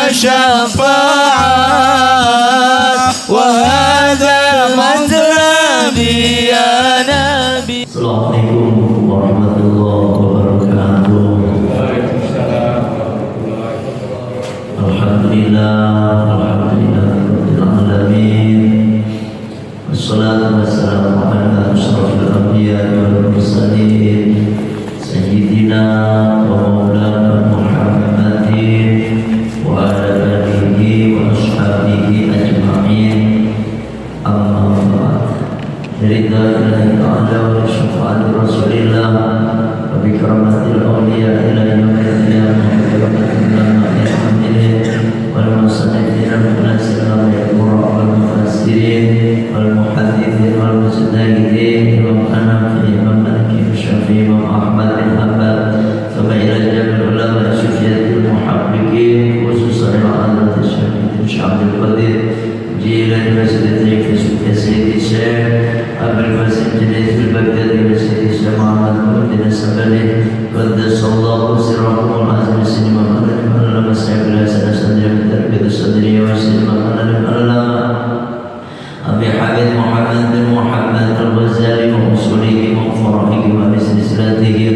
الشفاعات وهذا مطلبي يا نبي. Assalamualaikum warahmatullahi wabarakatuh. Alhamdulillahirabbil alamin. Wassalatu wassalamu ala asyrafil anbiya'i wal mursalin sayyidina wa maulana Muhammadin wa ala alihi wa ashabihi ajma'in. Amma ba'd. Ridha ilahi ta'ala wa syafa'ati rasulillah wa bikramati al-awliya ila yawmil qiyamah wa bikramati al-ulama ilhamilin wal musanifin al-munasir al-yaqura wal mufassirin wal muhadithin wal mujtahidin imam Hanafi, imam Maliki, Syafi'i, imam Ahmad bin Hanbal thumma ila jamil ulama sufyatil muhaqqiqin khususan al-adrat al-syafi'i Syabdul Qadir Jilani Masjid Sufyan Sayyidi Syekh Abdul Fasim Jadid Al-Baghdadi Sayyidi Syekh Muhammad bin Sabali Qaddasallahu sirrahu al-azim sinima malam malam Sayyid al-Hasan Sadri Tarbiyat Sadri wa sinima malam malam Abi Hamid Muhammad bin Muhammad Al-Ghazali wa usulihi wa fara'ihi wa silsilatihi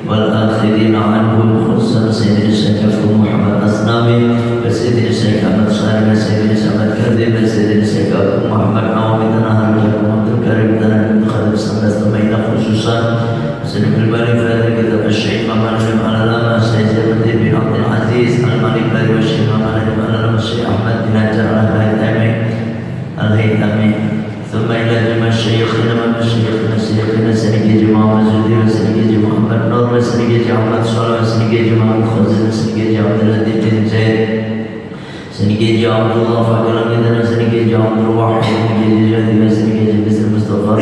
wal akhirin anhu khususan Sayyidi Syekh Muhammad Asnawi wa Sayyidi Syekh Ahmad Syarif wa Sayyidi Ahmad Kadhib wa Sayyidi Syekh Muhammad Awami Tanahar wa Karim Tanah Khalid Sandas Tamayna khususan Sayyidi Al-Bani Fadil Kitab Al-Syekh Muhammad Al-Alama Sayyidi Abdul bin Abdul Aziz Al-Malik Bari wa Syekh Muhammad Al-Alama Syekh Ahmad bin Hajar Al-Haythami ثم إلى جمع الشيخين ومشيخنا سيدنا سنجي جمع مزودي وسنجي محمد نور وسنجي محمد صالح وسنجي محمد خزن وسنجي عبد اللطيف بن زيد سنجي عبد الله فقر مدنا سنجي عبد الواحد سنجي جدي وسنجي بسر مصطفى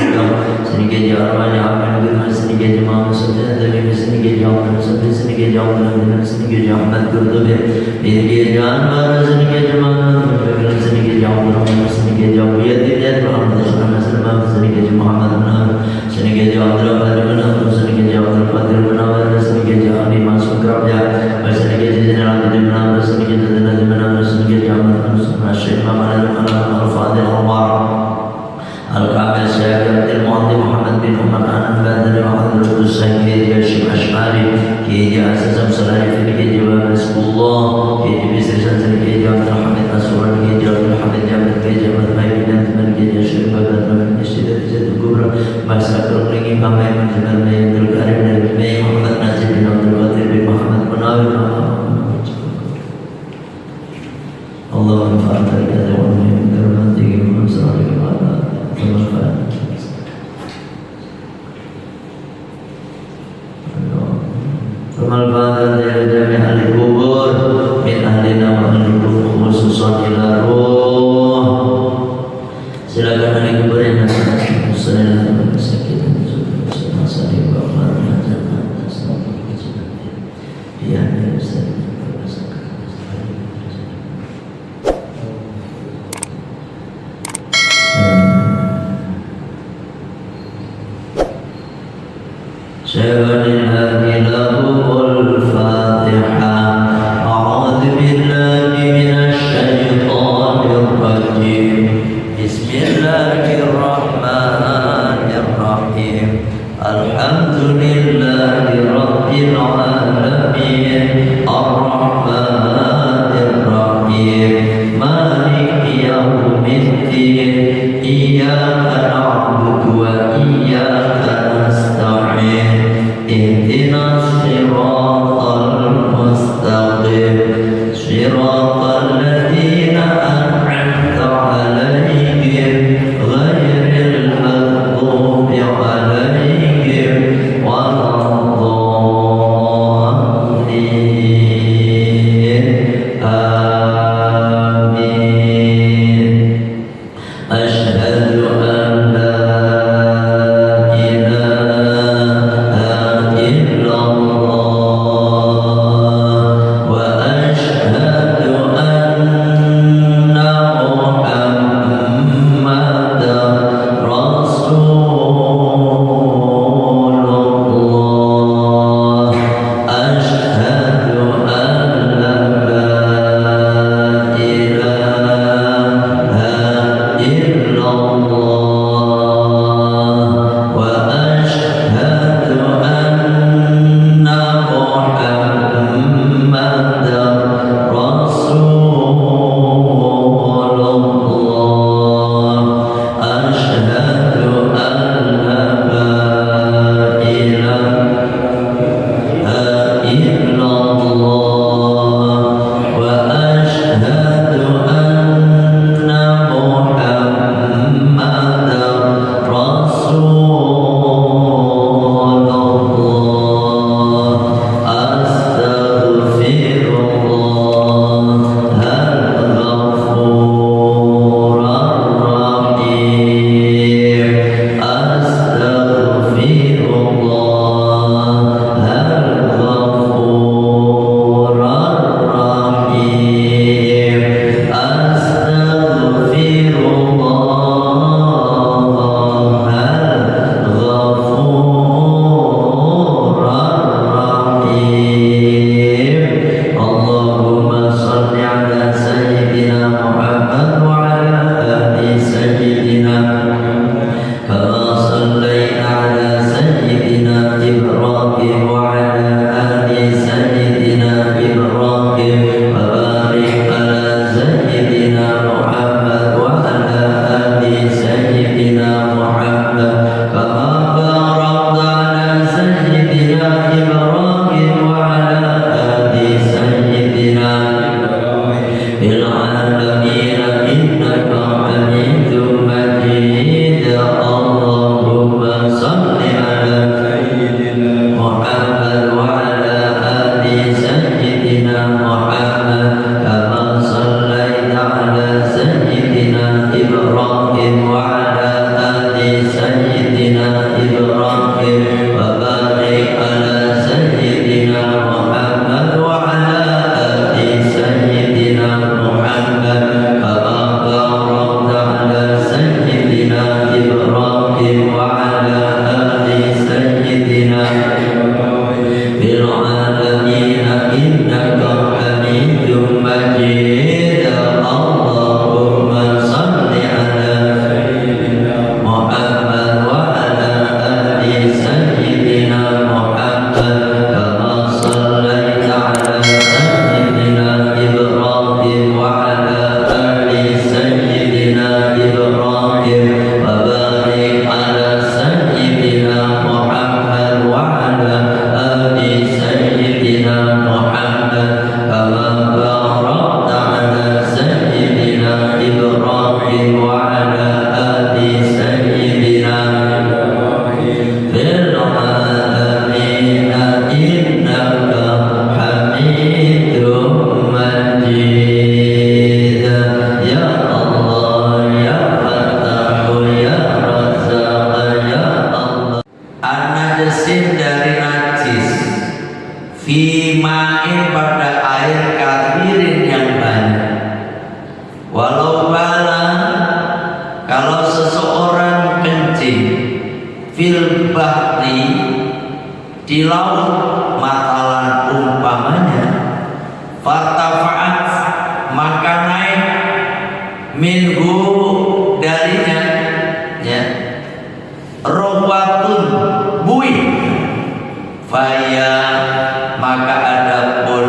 سنجي أربعة عبد الغفور سنجي محمد سلطان دبي سنجي عبد المصطفى سنجي عبد المدن سنجي أحمد قرطبي سنجي جانبار سنجي محمد سنجي عبد الرحمن سنجي عبد يدي Muhammad Nabi Senigi Abdul Qadir Nabi Senigi Abdul Qadir Nabi Senigi Ali Masuk Rabia Senigi Jenderal Nabi Senigi Jenderal Nabi Senigi Abdul Syekh Muhammad Al-Fadil Al-Kamil Syekh Abdul Muhammad Muhammad bin Umar An-Badri Muhammad Al-Husaini Syekh Ash'ari Ki Asasam Salari Senigi Jawab Rasulullah Ki Bisri Senigi Abdul Hamid Nasrul Ki Abdul Hamid Abdul Jawab Baik dan Senigi Syekh Babat Bahasa Kurni Pamai Menjelaskan Abdul Karim dan Bimei Muhammad Najib bin Abdul Qadir bin Muhammad Munawir Allahumma fa'atal kita wa muhim karmati wa sallallahu alaihi wa sallam Kamal ba'da dari jami ahli kubur min ahlina wa ahli kubur khususan ila ruh. Silakan ahli kubur yang Assalamualaikum fil bahri di laut matalan umpamanya fartafa'at maka naik minhu darinya ya rawatun buih faya maka adapun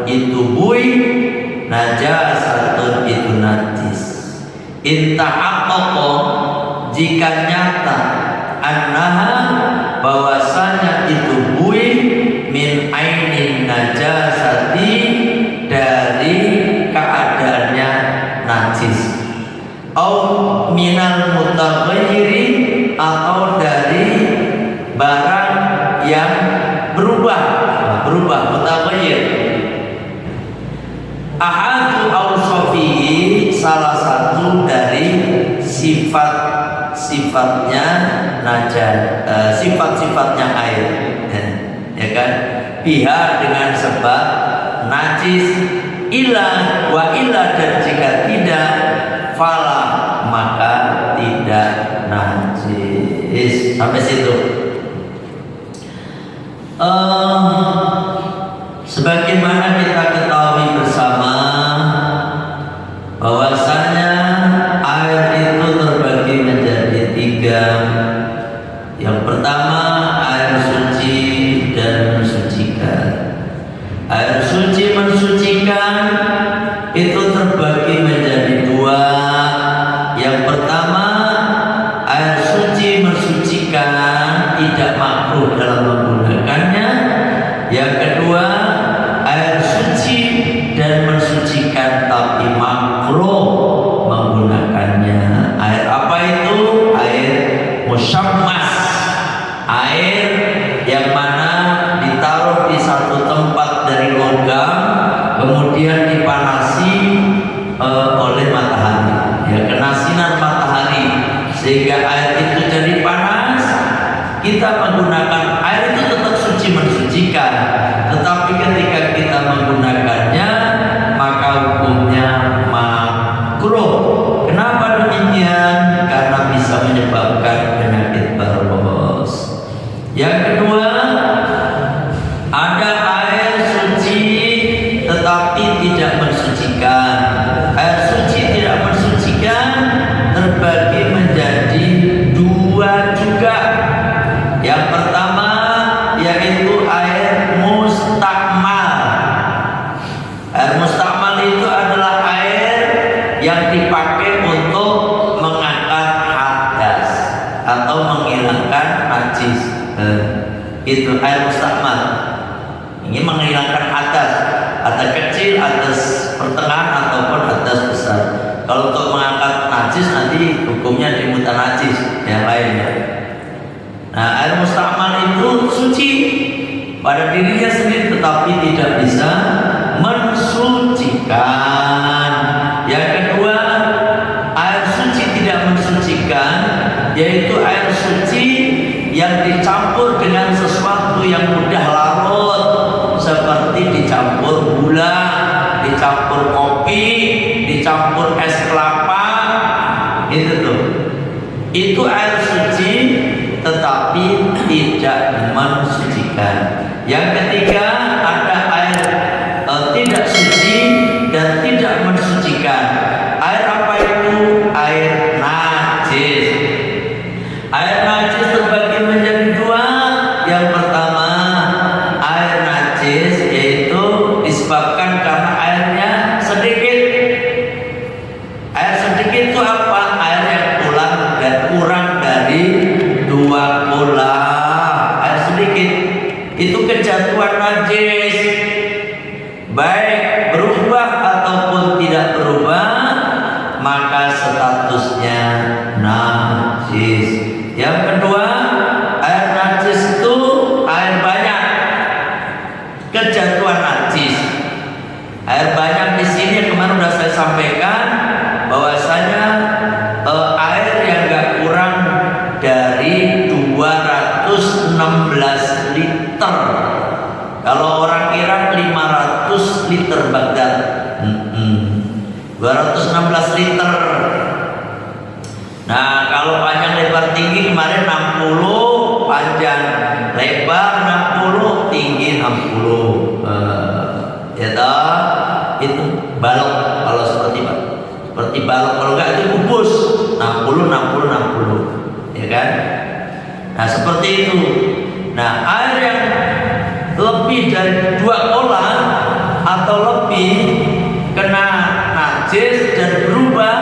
itu buih najasatun itu najis intahaqqa jika nyata annaha bahwasanya itu buih min ainin najasati dari keadaannya najis au minal mutaghayyiri atau dari barang yang berubah mutaghayyir ahadu awsafihi salah satu dari sifat-sifatnya sifat-sifatnya air ya kan biha dengan sebab najis ila wa ila dan jika tidak fala maka tidak najis. Sampai situ. Sebagaimana kita ketahui bersama bahwasanya air itu terbagi menjadi 3. Yang pertama air suci dan mensucikan. Air suci mensucikan itu terbagi menjadi 2. Yang pertama air suci mensucikan tidak makruh dalam menggunakannya. Yang kedua air suci dan mensucikan tapi makruh menggunakannya. Air apa itu? Air musyammas, air yang mana ditaruh di satu tempat dari logam kemudian dipanasi oleh matahari ya, kena sinar matahari sehingga air itu jadi panas. Kita menggunakan air itu tetap suci mensucikan, tetapi ketika kita menggunakannya maka hukumnya makruh. Kenapa demikian? Karena bisa menyebabkan penyakit baros. Yang kedua ada air suci tetapi tidak mensucikan. Air suci tidak mensucikan terbagi menjadi 2 juga. Yang pertama yaitu air mustakmal. Air mustakmal itu adalah air yang dipakai untuk mengangkat hadas atau menghilangkan najis. Itu air mustakmal. Ini menghilangkan hadas kecil, hadas pertengahan ataupun hadas besar. Kalau untuk mengangkat najis nanti hukumnya dimutanajis yang lainnya. Nah, air mustakmal itu suci pada dirinya sendiri tetapi tidak bisa mensucikan. Yang kedua, air suci tidak mensucikan yaitu air suci yang dicampur dengan sesuatu yang mudah larut seperti dicampur gula, dicampur kopi, dicampur es kelapa. Itu air suci tetapi tidak mensucikan. Yang ketiga ada air tidak suci dan tidak mensucikan. Air apa itu? Air najis. Air najis terbagi menjadi 2. Yang pertama air najis yaitu disebabkan karena airnya sedikit. Air sedikit itu apa? Air yang kurang dari 2 kula. Air sedikit itu kejatuhan najis, baik berubah ataupun tidak berubah maka statusnya najis. Yang kedua air najis itu air banyak, kejatuhan najis. Air banyak di sini kemarin sudah saya sampaikan bahwasanya air yang gak kurang dari 216 liter. Kalau orang Irak 500 liter Baghdad. 216 liter. Nah, kalau panjang lebar tinggi kemarin 60 10 ya toh, itu balok kalau seperti balok, kalau enggak itu kubus 60 ya kan. Nah seperti itu. Nah air yang lebih dari 2 kolam atau lebih kena najis dan berubah,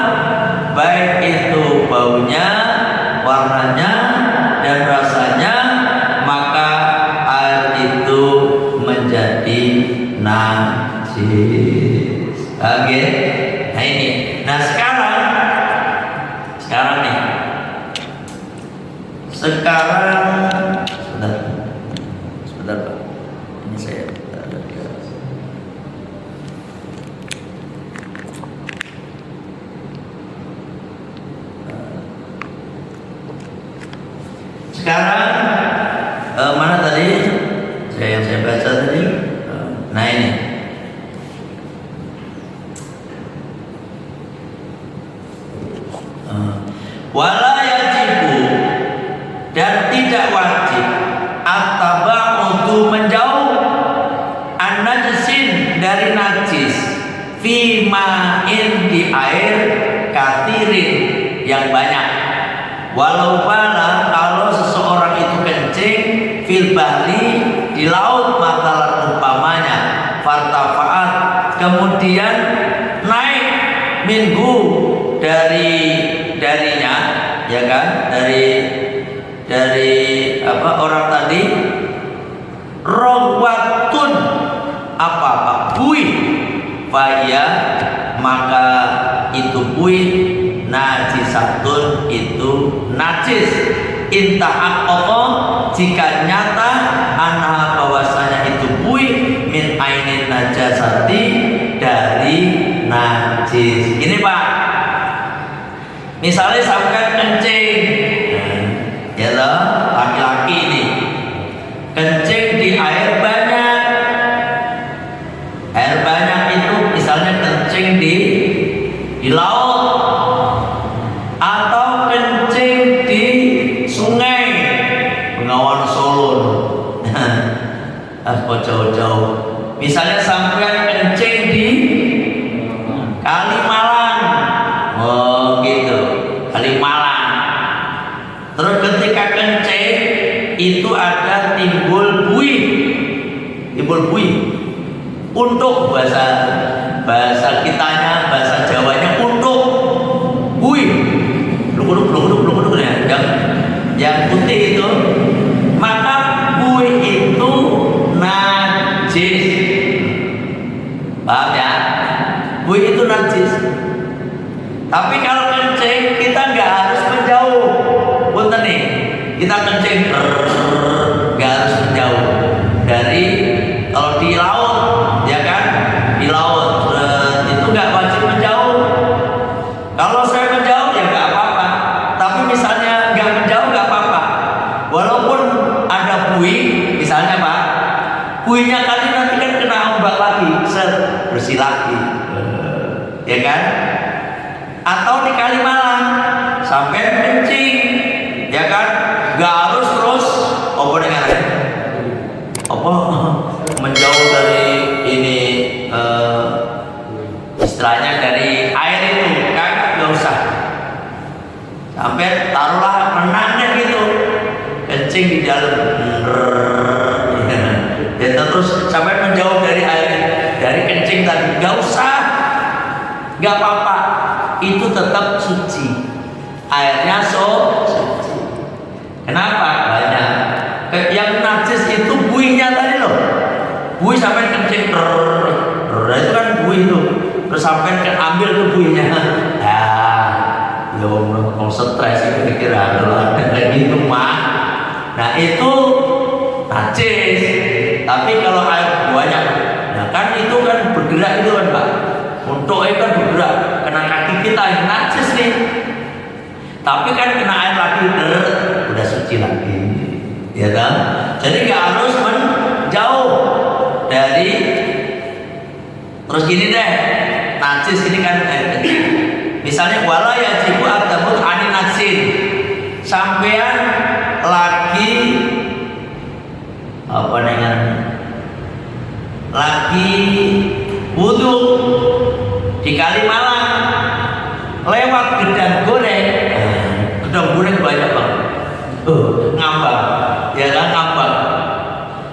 baik itu baunya, warnanya, dan rasanya, maka air itu menjadi najis. Oke. Nah ini. Nah sekarang nih. Sekarang sebentar Pak. Ini saya sekarang mana tadi yang saya baca tadi? Nah ini. Wala yajibu, dan tidak wajib at-taba'udu menjauh an-najisin dari najis fi ma'in di air kathirin yang banyak, walau bala kalau seseorang itu kencing fil bahri di laut, matalan umpamanya fartafa'at kemudian naik minggu darinya, ya kan, dari apa orang tadi, rawatun apa buih, faya maka itu buih najisatun itu najis, intahat jika nyata anha bahwasanya itu buih min ainin najasati dari najis. Ini Pak, misalnya sampai kencing, ya loh, laki-laki ini kencing di air banyak. Air banyak itu misalnya kencing di laut atau kencing di sungai Bengawan Solo. Apa jauh-jauh. Misalnya sampai kencing di Kalimalang. Oh gitu, Kalimalang. Terus ketika kencing itu ada timbul buih. Untuk bahasa kitanya, bahasa Jawanya untuk buih. Bluk ya, yang putih itu. Maka buih itu najis. Paham ya? Buih itu najis. Tapi kalau kencing kita nggak harus menjauh. Punten nih, kita kencing nggak harus menjauh dari, kalau di laut, ya kan, di laut itu nggak wajib menjauh. Kalau saya menjauh ya nggak apa-apa. Tapi misalnya nggak menjauh nggak apa-apa. Walaupun ada buih, misalnya Pak, buihnya kali nanti kan kena ombak lagi, bersih lagi, ya kan? Atau di Kalimalang sampai kencing, ya kan, nggak harus terus menjauh dari ini, istilahnya dari air itu kan, nggak usah sampai taruhlah renangnya gitu, kencing di dalam, dan terus sampai menjauh dari air, dari kencing tadi, nggak usah, nggak apa-apa. Itu tetap suci, airnya suci. Kenapa? Banyak yang najis itu buihnya tadi loh, buih sampai kencing, itu kan buih itu, terus sampai ambil tuh buihnya, ya mau stres itu kira-kira kalau ada kayak gitu mah. Nah itu najis. Tapi kalau air banyak, nah kan itu kan bergerak itu kan Pak, untuk itu kan bergerak, kena kaki kita yang najis nih. Tapi kan kena air lagi, udah suci lagi, ya kan? Jadi nggak harus menjauh dari. Terus gini deh, najis ini kan misalnya wala yajibu at-tabut ani najsin, sampean lagi apa dengan lagi wudhu di Kalimalang, lewat gedang goreng. Gedang goreng banyak banget. Ngambang, ya kan, ngambang.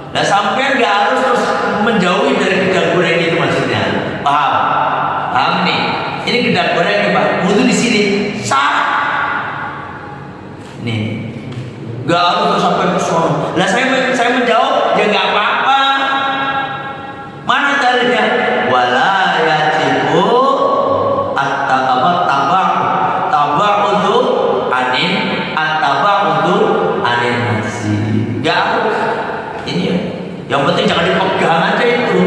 Nah, sampai nggak harus terus menjauhi dari gedang goreng itu maksudnya. Paham? Paham nih? Ini gedang goreng nih Pak. Wudhu di sini. Sah. Nih. Nggak harus terus sampai ke sono. Nah, saya menjawab, ya nggak apa-apa. Mana dalilnya? Wala yajibu yang penting jangan dipegang aja itu.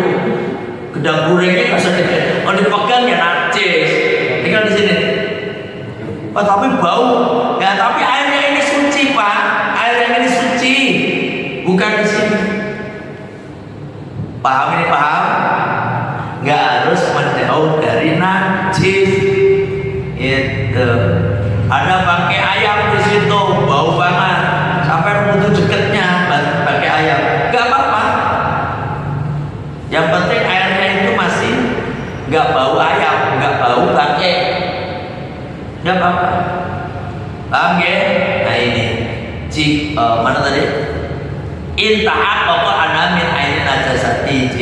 Gedang gorengnya nggak usah dipegang. Kalau dipegang ya najis. Tinggal di sini. Pak, tapi bau. Ya, tapi airnya ini suci Pak. Airnya ini suci. Bukan di sini. Paham ini, paham? Nggak harus menjauh dari najis. Itu. Ada bangkai ayam di situ, bau banget. Sampai butuh deketnya bangkai ayam. Nggak apa-apa. Yang penting airnya itu masih nggak bau ayam, nggak bau bangkai. Nggak apa-apa. Paham ya? Nah ini. Mana tadi? Intahat pokok anamin ainin najasati.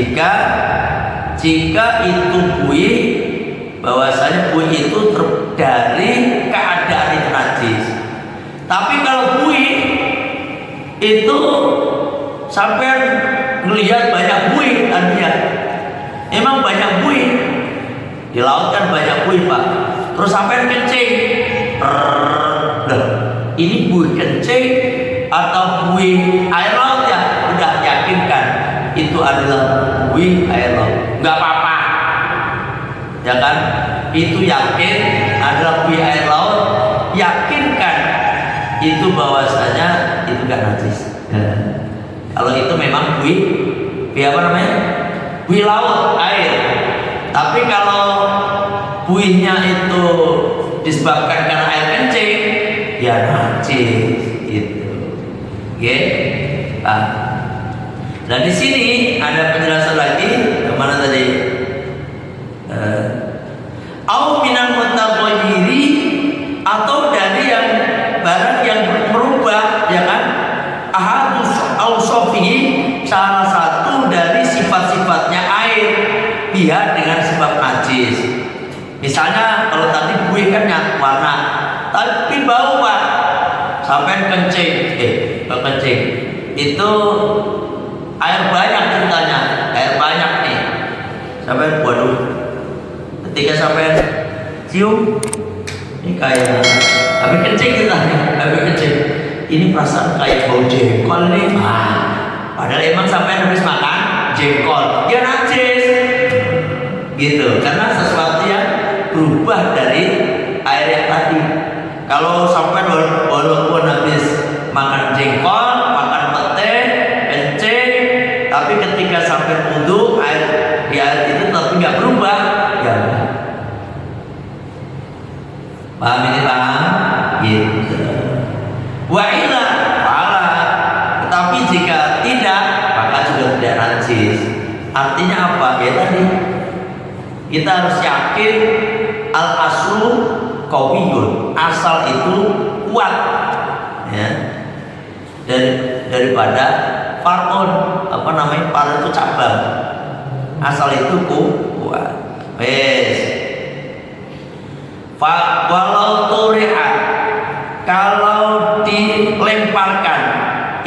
Jika itu buih, bahwasanya buih itu dari keadaan itu najis. Tapi kalau buih itu sampai melihat banyak buih tadinya, emang banyak buih di laut kan, banyak buih Pak. Terus sampai kencing, ini buih kencing atau buih air laut ya? Udah yakinkan itu adalah buih air laut, nggak apa-apa, ya kan? Itu yakin adalah buih air laut, yakinkan itu bahwasanya itu gak najis. Kalau itu memang buih apa namanya? Buih laut, air. Tapi kalau buihnya itu disebabkan karena air kencing, ya najis gitu. Oke? Nah di sini ada penjelasan lagi. Kemana tadi? Au minal mutaghayyiri, atau dari yang barang yang berubah, ya kan? Ahadus ausofihi, salah satu dari sifat-sifatnya air, dia dengan sebab najis. Misalnya kalau tadi buih kan warna, tapi bau Pak, sampai kencing, kencing itu air banyak ceritanya, air banyak nih, sampai waduh, ketika sampai cium, ini kayak habis kencing kita nih, habis kencing, ini perasaan kayak bau jengkol nih. Padahal emang sampai habis makan jengkol, ya najis, gitu, karena sesuatu yang berubah dari air yang tadi. Kalau sampai walaupun habis makan jengkol, makan pete, kencing, tapi ketika sampai wudhu air itu tapi nggak berubah, ya. Paham ini, paham? Gitu. Wa illa fala. Tetapi jika tidak, maka juga tidak najis. Artinya apa? Ya tadi kita harus yakin al aslu qawiyun, asal itu kuat, ya. Daripada far'un, apa namanya? Far'un itu cabang. Asal itu kuat. Wes. Walau turi'at, kalau dilemparkan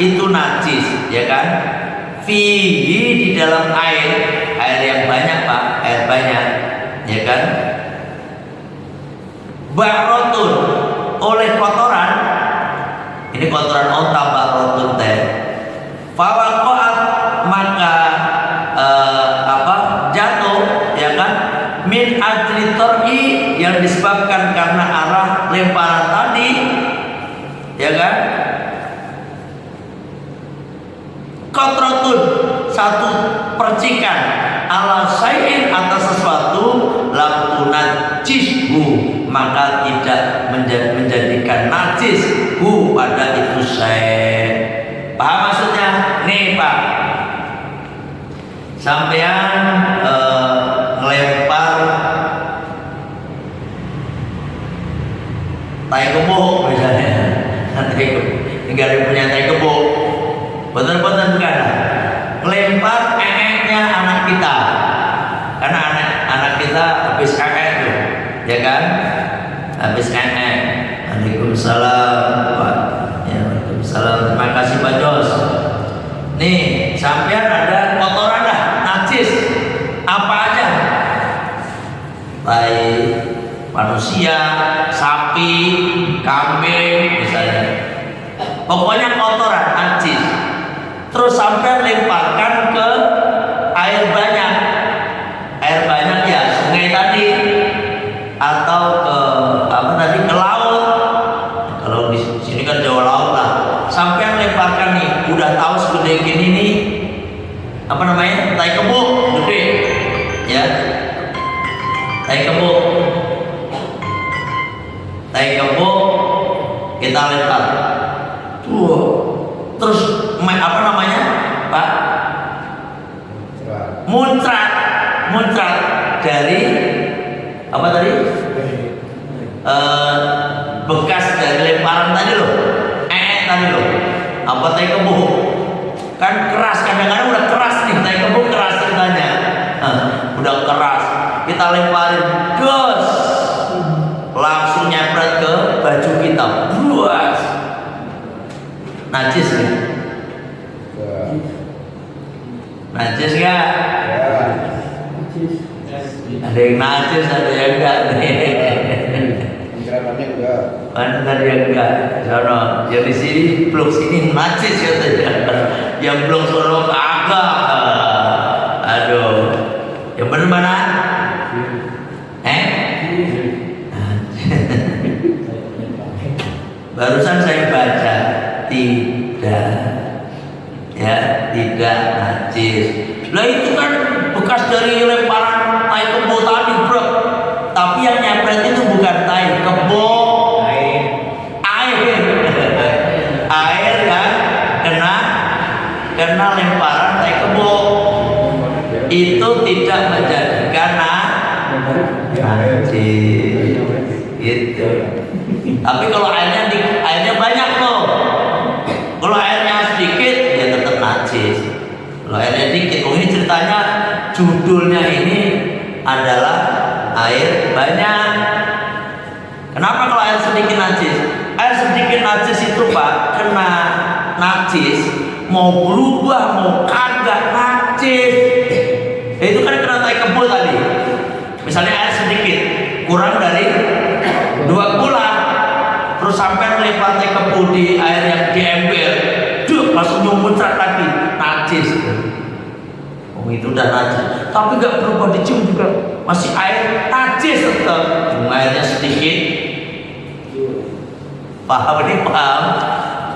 itu najis, ya kan? Fihi, di dalam air yang banyak Pak, air banyak, ya kan? Ba'rotun, oleh kotoran, ini kotoran onta ba'rotun teh. Fawaqa'at, maka jatuh, ya kan? Min ajli tor'i, yang disebabkan karena arah lemparan tadi, ya kan? Kotrotun, satu percikan, ala syai'in, atas sesuatu, lam tunajjishu, maka tidak menjadikan najis hu pada itu syai'. Paham maksudnya? Nih Pak, sampean ngelempar tai kebo misalnya, tinggal punya tai kebo, bener-bener bukan, ngelempar ee-nya anak kita, karena anak kita habis ee tuh, ya kan, habis ee. Waalaikumsalam Pak. Ya, waalaikumsalam. Terima kasih Pak Jos. Nih, sampean ada kotoran dah, najis, apa aja? Tai manusia, sapi, kambing, misalnya. Pokoknya kotoran, najis. Terus sampean lemparkan ke air banyak ya, sungai tadi, atau ke apa tadi, ke laut. Kalau di sini kan Jawa laut lah. Sampean lemparkan nih, udah tahu segede gini nih, apa namanya, tai kebo gede, ya, tai kebo kita lempar. Terus apa namanya, Pak? Muncrat dari apa tadi? Bekas dari lemparan tadi loh, tadi loh, apa tai kebo kan keras, kadang-kadang udah keras nih, tai kebo keras ceritanya, udah keras, kita lemparin, gus, langsung nyepret ke baju kita, buas, najis nih, najis gak? Ada yang najis, ada yang enggak nih. Benar yang enggak, sono. Yang di sini blok sini najis katanya. Yang blok sono agak. Aduh. Yang benar mana? Barusan saya baca tidak, ya, tidak najis. Lah itu kan bekas dari lemparan tai kebo tadi, bro. Tapi yang nyepret itu bukan tai kebo, air kan kena lemparan tai kebo. Itu tidak menjadikan najis, gitu. Tapi kalau airnya banyak loh. Kalau airnya sedikit ya tetap najis. Kalau airnya dikit, ini ceritanya judulnya ini adalah air banyak. Kenapa kalau air sedikit najis? Air sedikit najis itu Pak, kena najis, mau berubah mau kagak najis. Itu kan kena tai kebo tadi. Misalnya air sedikit, kurang dari 2 bulan, terus sampai melempar tai kebo di air yang di ember, langsung muncrat lagi, najis. Itu udah najis, tapi gak berubah, dicium juga masih air, najis tetap. Cuma airnya sedikit. Paham ini, paham?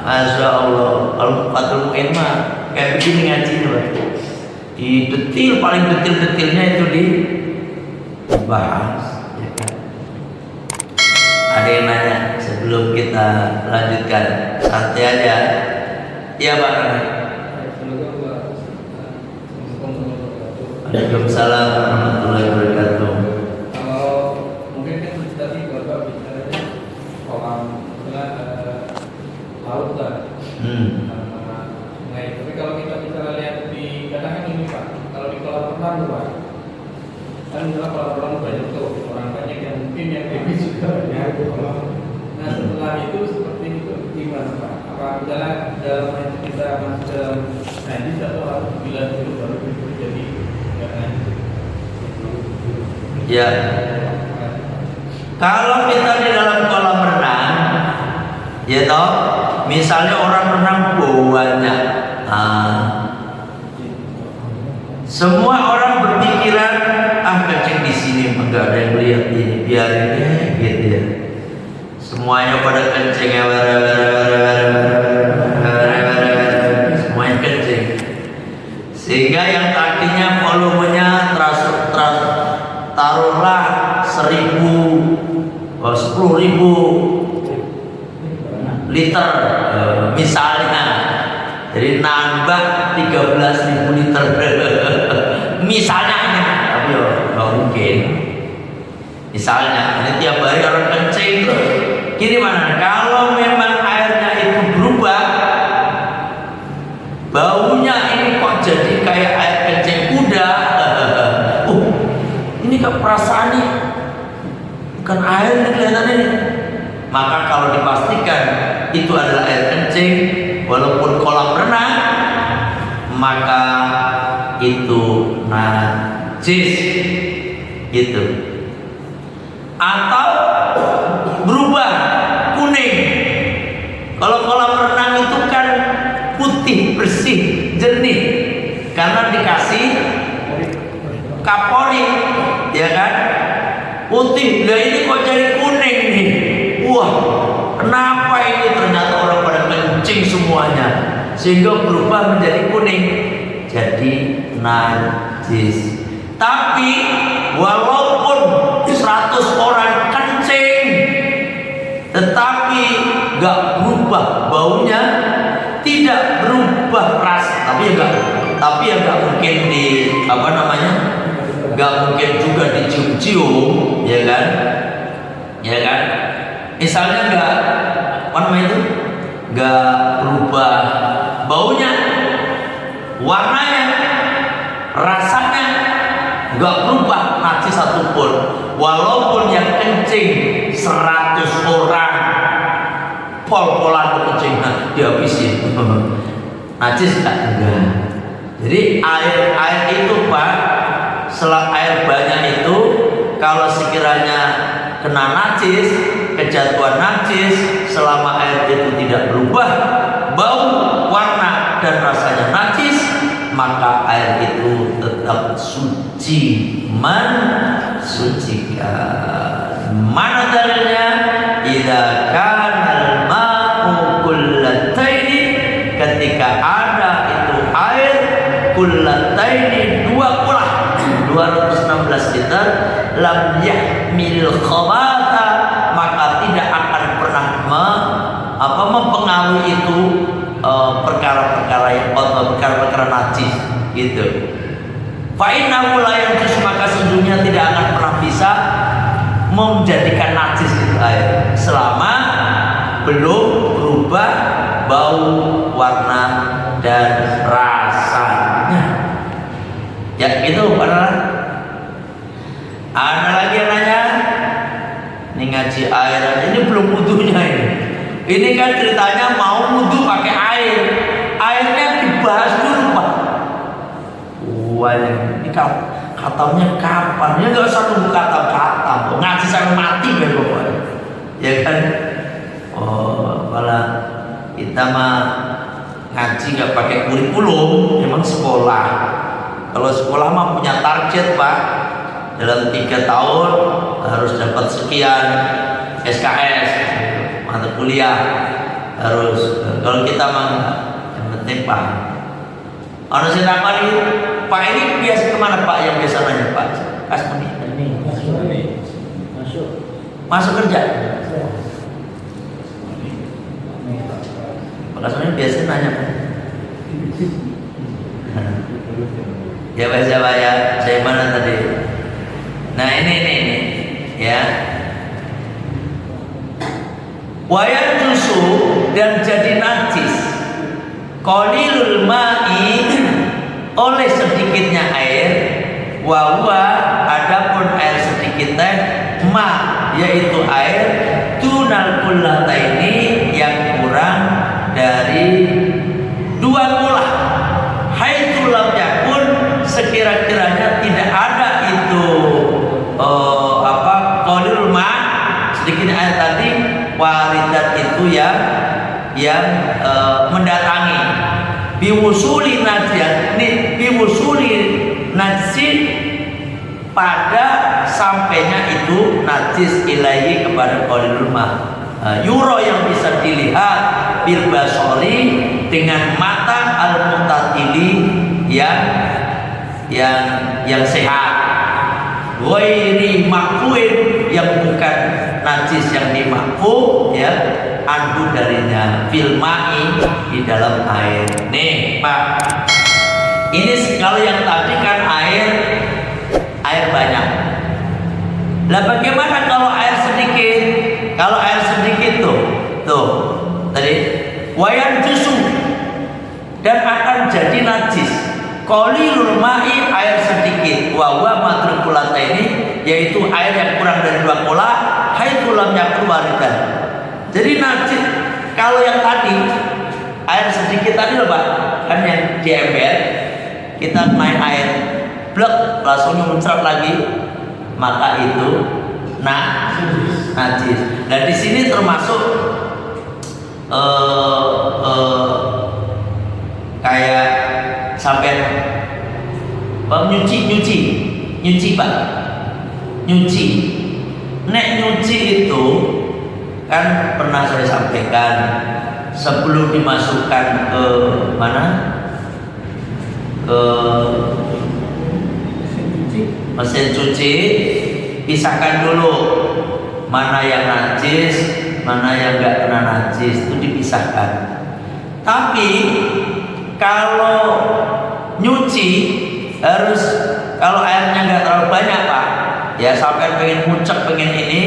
Masya Allah. Kalau Fathul Mu'in mah kayak begini ngajinya, Pak. Di detil, paling detil-detilnya itu dibahas, ya kan? Ada yang nanya sebelum kita lanjutkan, santai aja. Iya Pak. Waalaikumsalam warahmatullahi wabarakatuh. Kalau mungkin kan tadi Bapak bicara kolam laut lah, sungai. Tapi kalau kita bicara lihat di kadang ini Pak, kalau di kolam renang Pak, kan misalnya kolam renang banyak tuh, orang banyak yang mungkin yang baby juga banyak kolam. Nah setelah itu seperti itu gimana Pak? Apa misalnya dalam kita masuk dalam najis atau harus bilang dulu baru itu jadi ya, kalau kita di dalam kolam renang, ya toh, misalnya orang renang banyak, semua orang berpikiran, kencing di sini, enggak ada yang lihat ini, biarin gitu ya. Semuanya pada kencing, semuanya kencing, sehingga yang tadinya volumenya taruhlah 10.000 liter misalnya, jadi nambah 13.000 liter misalnya ini, tapi ya nggak mungkin. Misalnya ini tiap hari orang kencing terus, gimana? Kalau memang airnya itu berubah, baunya ini kok jadi kayak air kencing kuda. Ini kan perasaan nih, bukan air ini kelihatannya nih. Maka kalau dipastikan itu adalah air kencing, walaupun kolam renang, maka itu najis, gitu. Atau berubah kuning. Kalau kolam renang itu kan putih, bersih, jernih, karena dikasih kapori, ya kan? Putih. Lah ini kok jadi kuning nih? Wah, kenapa ini? Ternyata orang pada kencing semuanya, sehingga berubah menjadi kuning, jadi najis. Tapi walaupun 100 orang kencing, tetapi gak berubah baunya, tidak berubah rasa, tapi ya gak mungkin di apa namanya, gak mungkin juga dicium-cium, ya kan? Ya kan? Misalnya gak apa namanya itu, gak berubah baunya, warnanya, rasanya gak berubah, najis satupun. Walaupun yang kencing 100 orang, pol-polan kencing dihabisin, najis gak? Enggak. Jadi air itu Pak, setelah air banyak itu, kalau sekiranya kena najis, kejatuhan najis, selama air itu tidak berubah bau, warna, dan rasanya najis, maka air itu tetap suci, mensucikan. Mana dalilnya? Idza kana al-ma'u kullataini, ketika ada itu air kullataini, 2 kulah, 216 liter, lam yahmil khabatha, maka tidak akan pernah mempengaruhi itu perkara-perkara yang kotor, perkara-perkara najis, gitu. Fa innahu la yanjus, maka sesungguhnya tidak akan pernah bisa menjadikan najis itu air selama belum berubah bau, warna, dan rasanya. Ya gitu, benar. Ada lagi yang nanya, ini ngaji air aja, ini belum wudunya ini. Ini kan ceritanya mau wudu pakai air, airnya dibahas dulu Pak. Wah, ini katamnya kapan? Ya nggak usah tunggu katam, ngaji sampai mati kan pokoknya, ya kan? Oh, malah kita mah ngaji nggak pakai kurikulum, memang sekolah. Kalau sekolah mah punya target Pak, dalam 3 tahun harus dapat sekian SKS, mata kuliah harus. Kalau kita mah yang penting Pak. Orang saya takut Pak, ini biasa kemana Pak, yang biasa nanya Pak? Kasmoni ini masuk kerja. Pak Kasmoni biasa nanya Pak. Ya biasa Pak ya, saya mana tadi? Nah ini ya. Wayan jusu, dan jadi najis qalilul ma'i, oleh sedikitnya air, wa huwa, adapun air sedikit teh, ma, yaitu air, dunal kullataini, yang kurang dari 2 kulah, haitsu lam yakun, sekira-kiranya tidak ada itu qalilul ma, sedikitnya air tadi, waridat itu yang mendatangi biwusuli najis, pada sampainya itu najis ilahi, kepada qalilul ma, yuro, yang bisa dilihat bil basori, dengan mata al mutatili, yang sehat, ghairi makfuin, yang bukan najis yang dimakfu, ya, anhu darinya, fil ma'i, di dalam air. Nih Pak, Ini kalau yang tadi kan air banyak. Lah bagaimana kalau air sedikit? Kalau air sedikit tuh tadi wayan jusu dan akan jadi najis. Qalilul ma'i, air sedikit, wa huwa matrikulat ini, yaitu air yang kurang dari 2 kola, haitsu lam yakun waridan. Jadi najis kalau yang tadi air sedikit tadi loh Pak, kan yang di ember kita main air blek langsung muncrat lagi, maka itu najis. Dan di sini termasuk kayak sampai nyuci Pak, nek nyuci itu kan pernah saya sampaikan sebelum dimasukkan ke mana, ke mesin cuci, pisahkan dulu mana yang najis, mana yang enggak kena najis, itu dipisahkan. Tapi kalau nyuci harus, kalau airnya enggak terlalu banyak Pak, ya sampai pengen muncak pengen ini,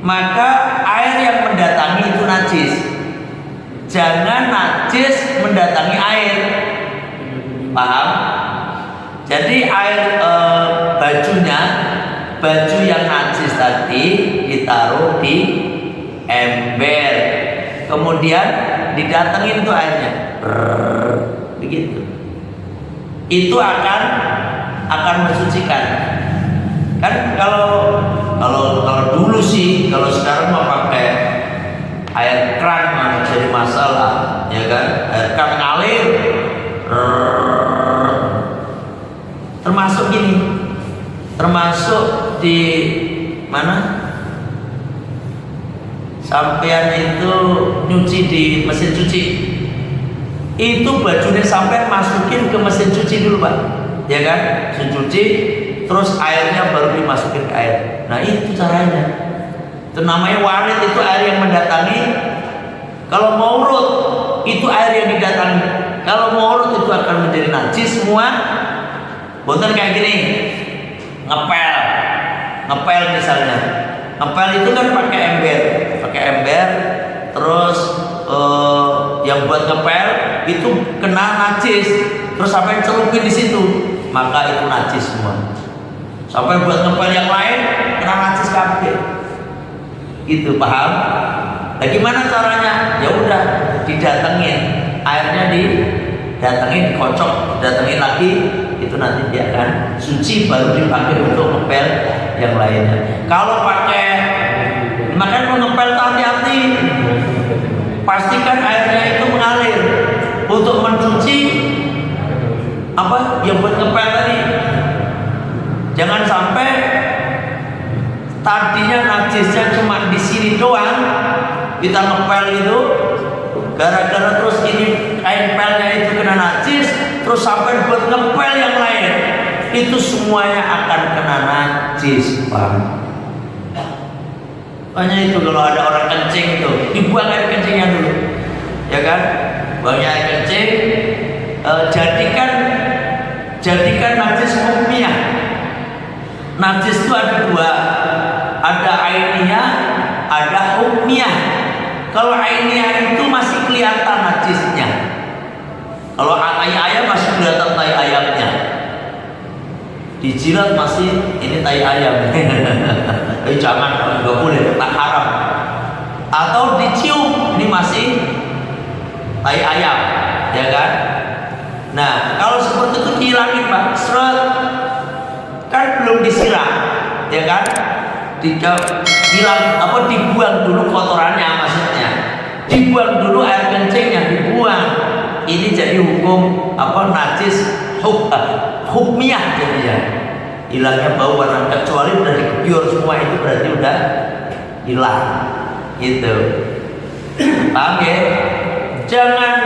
maka air yang mendatangi itu najis. Jangan najis mendatangi air, paham? Jadi air baju yang najis tadi ditaruh di ember, kemudian didatengin tuh airnya, begitu. Itu akan mensucikan. Kan kalau dulu sih, kalau sekarang mau pakai air keran mana jadi masalah, ya kan? Air keran ngalir, termasuk gini, termasuk di mana? Sampean itu nyuci di mesin cuci, itu bajunya sampean masukin ke mesin cuci dulu Pak, ya kan? Mesin cuci, terus airnya baru dimasukin ke air. Nah itu caranya. Itu namanya warid, itu air yang mendatangi. Kalau maurud itu air yang didatangi. Kalau maurud itu akan menjadi najis semua. Bukan kayak gini, ngepel misalnya. Ngepel itu kan pakai ember, terus yang buat ngepel itu kena najis, terus sampai celupin di situ, maka itu najis semua. Sampai buat ngepel yang lain kena najis kabeh. Itu paham? Nah, gimana caranya? Ya udah didatengin, airnya didatengin, dikocok, didatengin lagi, itu nanti dia akan suci, baru dipakai untuk ngepel yang lainnya. Kalau pakai, makanya mau ngepel hati-hati, pastikan airnya itu mengalir. Untuk mencuci apa yang buat ngepel tadi, jangan sampai tadinya najisnya cuma di sini doang, kita ngepel itu, gara-gara terus ini kain pelnya itu kena najis, terus sampai buat ngepel yang lain, itu semuanya akan kena najis, Pak. Makanya itu kalau ada orang kencing itu, dibuang air kencingnya dulu, ya kan? Buangnya air kencing, jadikan najis hukmiyah. Najis itu ada dua, ada ainiyah, ada hukmiyah. Kalau ainiyah itu masih kelihatan najisnya. Kalau tai ayam masih kelihatan tai ayamnya. Dijilat masih ini tai ayam. Jangan, nggak boleh, tak haram. Atau dicium, ini masih tai ayam, ya kan? Nah, kalau seperti itu dihilangin Pak, seret. Kan belum disiram, ya kan? Dibuang dulu kotorannya, maksudnya dibuang dulu air kencingnya, dibuang. Ini jadi hukum najis hukmiyah jadinya. Hilangnya bau warna, kecuali udah digebyur semua, itu berarti udah hilang gitu. Paham ya? Jangan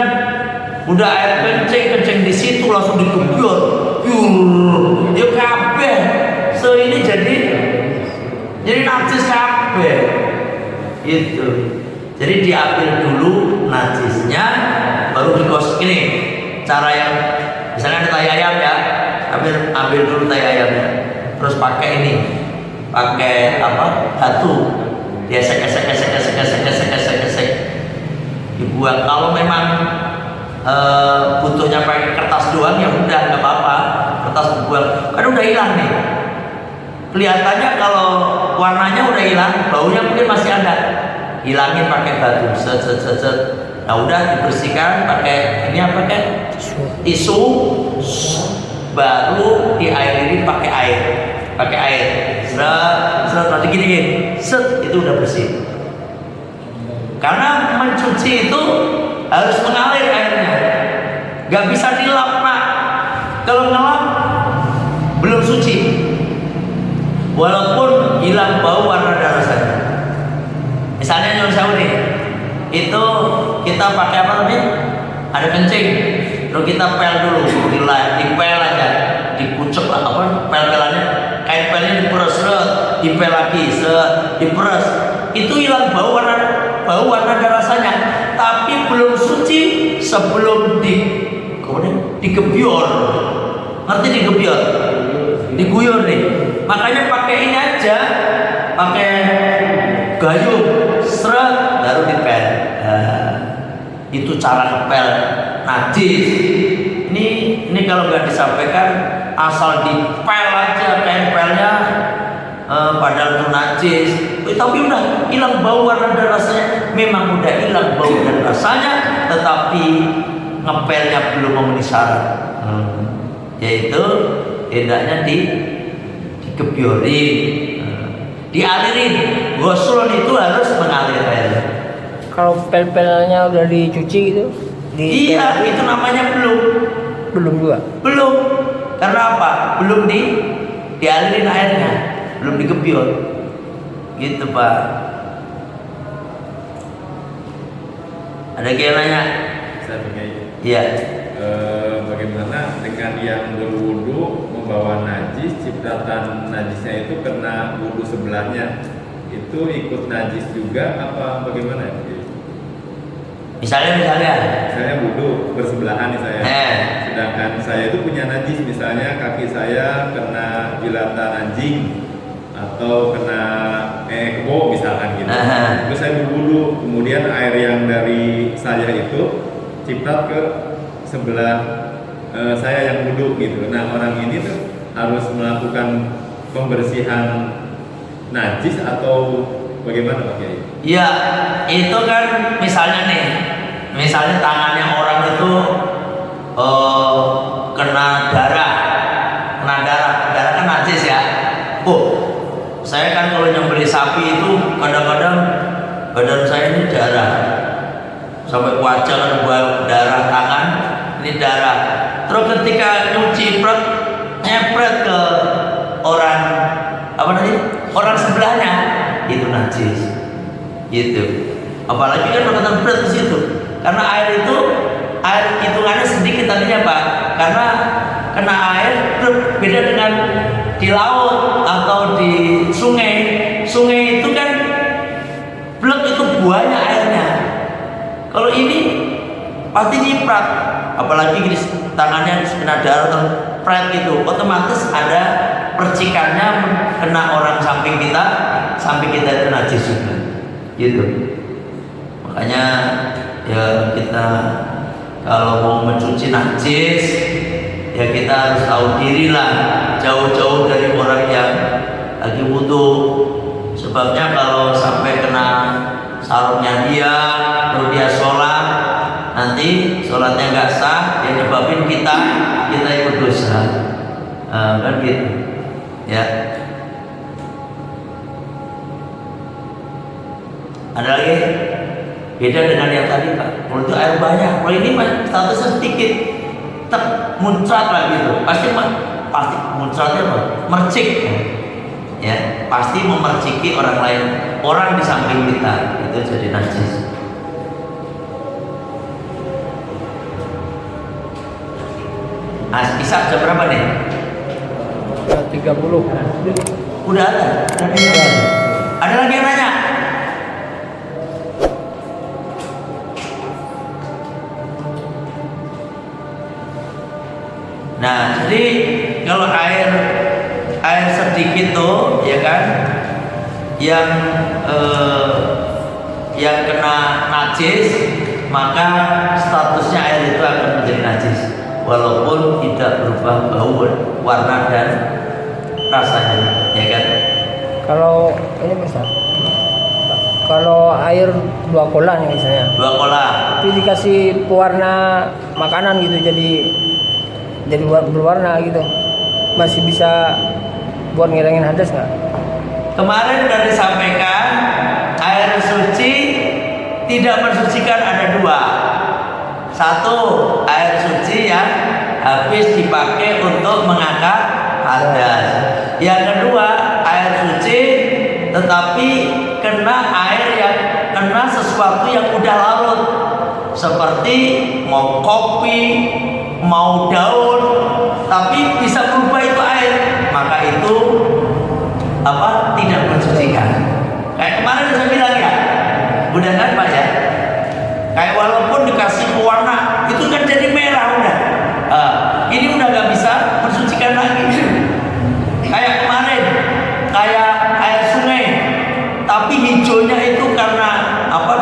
udah air kencing di situ langsung digebyur, ya kabeh. So ini jadi najis kabeh. Itu. Jadi diambil dulu najisnya, baru digosok. Ini cara yang Misalnya ada tai ayam ya, ambil dulu tai ayamnya, terus pakai ini, pakai apa? Batu, gesek, dibuang. Kalau memang butuhnya pakai kertas doang ya udah nggak apa-apa, kertas dibuang. Kan udah hilang nih. Kelihatannya kalau warnanya udah hilang, baunya mungkin masih ada. Hilangin pakai batu, set. Nah udah dibersihkan pakai ini apa kan? Tisu, baru diairi pakai air. Seret nanti gini, set itu udah bersih. Karena mencuci itu harus mengalir airnya, nggak bisa dilap Pak. Kalau ngelap belum suci, walaupun hilang bau warna darah saja. Misalnya Nyun Sewu nih, itu kita pakai apa namanya? Ada kencing, terus kita pel dulu, dipel aja, dikucek lah apa pel-pelannya, kain pelnya diperes, dipel lagi, diperes, itu hilang bau warna darah rasanya, tapi belum suci sebelum digebyur, ngerti digebyur, diguyur nih, makanya pakai ini aja, pakai gayung, seret, baru dipel. Itu cara ngepel najis. Ini kalau nggak disampaikan asal dipel aja kain pelnya, padahal itu najis. Tapi udah hilang bau warna dan rasanya. Memang udah hilang bau dan rasanya, tetapi ngepelnya belum memenuhi syarat. Yaitu hendaknya digebyorin, dialirin. Gosron itu harus mengalir airnya. Kalau pel-pelnya udah dicuci gitu? Iya, itu namanya Belum juga. belum. Karena apa? Belum dialirin airnya, belum digebyur. Gitu Pak. Ada yang nanya? Saya begini. Iya. Bagaimana dengan yang berwudu membawa najis, cipratan najisnya itu kena wudu sebelahnya, itu ikut najis juga apa bagaimana? Misalnya. Saya wudu bersebelahan nih saya. Sedangkan saya itu punya najis, misalnya kaki saya kena jilatan anjing atau kena kebo misalkan gitu. Terus saya berwudu, kemudian air yang dari saya itu ciprat ke sebelah saya yang wudu gitu. Nah orang ini tuh harus melakukan pembersihan najis atau bagaimana Pak Kiai? Iya, itu kan misalnya tangannya orang itu kena darah kan najis ya. Saya kan kalau nyembelih sapi itu kadang-kadang badan saya ini darah sampai wajah ada darah, tangan ini darah. Terus ketika nyuci nyepret ke orang sebelahnya itu najis gitu. Apalagi kan berkaitan berat ke situ, karena air hitungannya sedikit tadinya Pak, karena kena air beda dengan di laut atau di sungai itu kan blek itu buahnya airnya. Kalau ini pasti nyiprat, apalagi di tangannya kena darah atau pret itu, otomatis ada percikannya kena orang samping kita itu najis juga gitu. Makanya ya kita kalau mau mencuci najis ya kita harus tahu diri lah, jauh-jauh dari orang yang lagi wudu. Sebabnya kalau sampai kena sarungnya dia lalu dia sholat, nanti sholatnya nggak sah, ya nyebabin kita ikut dosa. Kan gitu ya. Ada lagi? Beda dengan yang tadi Pak. Kalau itu air banyak, kalau ini statusnya sedikit, muncrat lah gitu. Pasti muncratnya apa? Mercik, ya. Pasti memerciki orang lain, orang di samping kita, itu jadi najis. Isap jam berapa nih? 30. Udah ada. Ada lagi yang nanya? Nah, jadi kalau air sedikit tuh, ya kan, yang kena najis, maka statusnya air itu akan menjadi najis, walaupun tidak berubah bau, warna dan rasanya, ya kan? Kalau ini bisa, kalau air 2 kola nih misalnya, 2 kola. tapi dikasih pewarna makanan gitu, jadi berwarna gitu, masih bisa buat ngilangin hadas nggak? Kemarin sudah disampaikan air suci tidak mensucikan ada 2. Satu, air suci yang habis dipakai untuk mengangkat hadas. Yang kedua, air suci tetapi kena sesuatu yang udah larut, seperti mau kopi, mau daun, tapi bisa berubah itu air, maka itu tidak mensucikan. Kayak kemarin saya bilang ya, udah kan Pak ya, kayak walaupun dikasih pewarna itu kan jadi merah udah, ini udah nggak bisa mensucikan lagi. Kayak kemarin, kayak air sungai, tapi hijaunya itu karena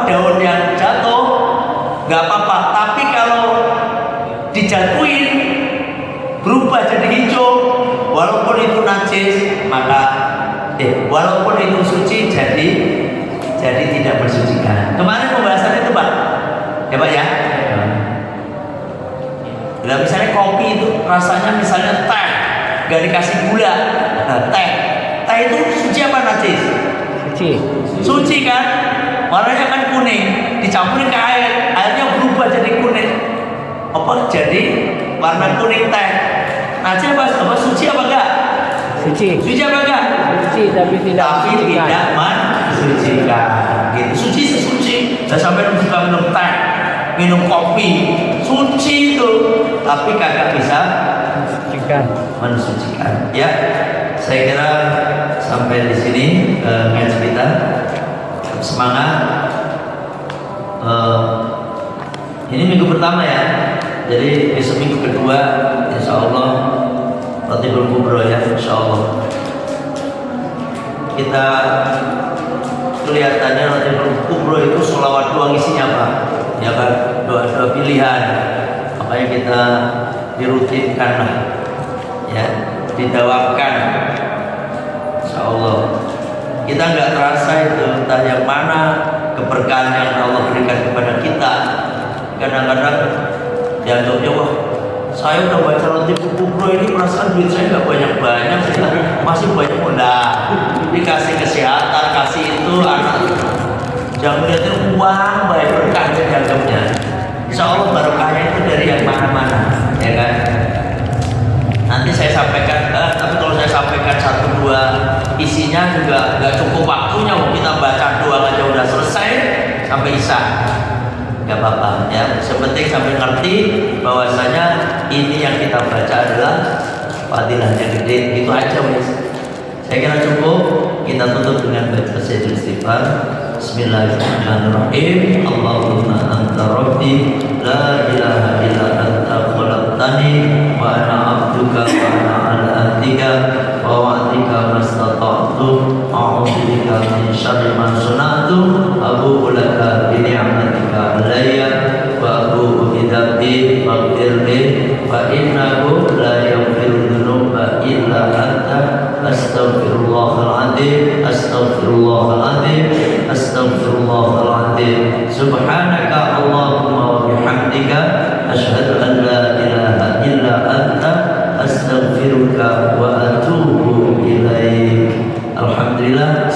daun yang jatuh, nggak apa-apa. Tapi kalau dijatuhin berubah jadi hijau, walaupun itu najis, maka walaupun itu suci, jadi tidak mensucikan. Kemarin pembahasan itu Pak, ya Pak ya. Nah, misalnya kopi itu rasanya misalnya teh, nggak dikasih gula, teh itu suci apa najis? Suci kan, warnanya kan kuning, dicampurin ke air, airnya berubah jadi kuning, jadi warna kuning teh. Najis apa suci apa enggak? Suci apa enggak? Suci tapi tidak mensucikan. Gitu. Suci sesuci. Dan sampai suka minum teh, minum kopi, suci itu, tapi kagak bisa mensucikan. Ya, saya kira sampai di sini ngaji kita. Semangat. Ini minggu pertama ya. Jadi besok minggu kedua, insya Allah Ratibul Kubro ya, insya Allah. Kita kelihatannya Ratibul Kubro itu sholawat doang isinya Pak, ya kan, doa-doa pilihan. Makanya kita dirutinkan lah, ya, didawamkan, insya Allah. Kita nggak terasa itu entah yang mana keberkahan yang Allah berikan kepada kita. Kadang-kadang dianggapnya, wah, saya udah baca Ratibul Kubro ini, perasaan duit saya nggak banyak-banyak, masih banyak mudah, dikasih kesehatan, kasih itu anak, jangan melihatnya uang baik berkahnya dianggapnya. Insya Allah barokahnya itu dari yang mana-mana, ya kan? Nanti saya sampaikan, tapi kalau saya sampaikan 1-2 isinya juga nggak cukup waktunya. Mau kita baca doang aja udah selesai sampai isya, nggak apa-apa ya. Sepenting sampai ngerti bahwasanya ini yang kita baca adalah fadilahnya gede. Itu aja Mas. Saya kira cukup. Kita tutup dengan baca Sayyidul Istighfar. Bismillahirrahmanirrahim. Allahumma anta rabbi la ilaha illa anta khalaqtani wa ana abduka wa ana ala ahdika wa wa'dika mastata'tu a'udzu bika min syarri ma sana'tu abu'u laka bi ni'matika alayya wa abu'u bi dhanbi faghfirli fa innahu la yaghfiru dzunuba illa anta astaghfirullahaladzim astaghfirullahaladzim astaghfirullahaladzim subhanaka Allahumma wa bihamdika asyhadu an la ilaha illa anta astaghfiruka wa atubu ilaik. Alhamdulillah.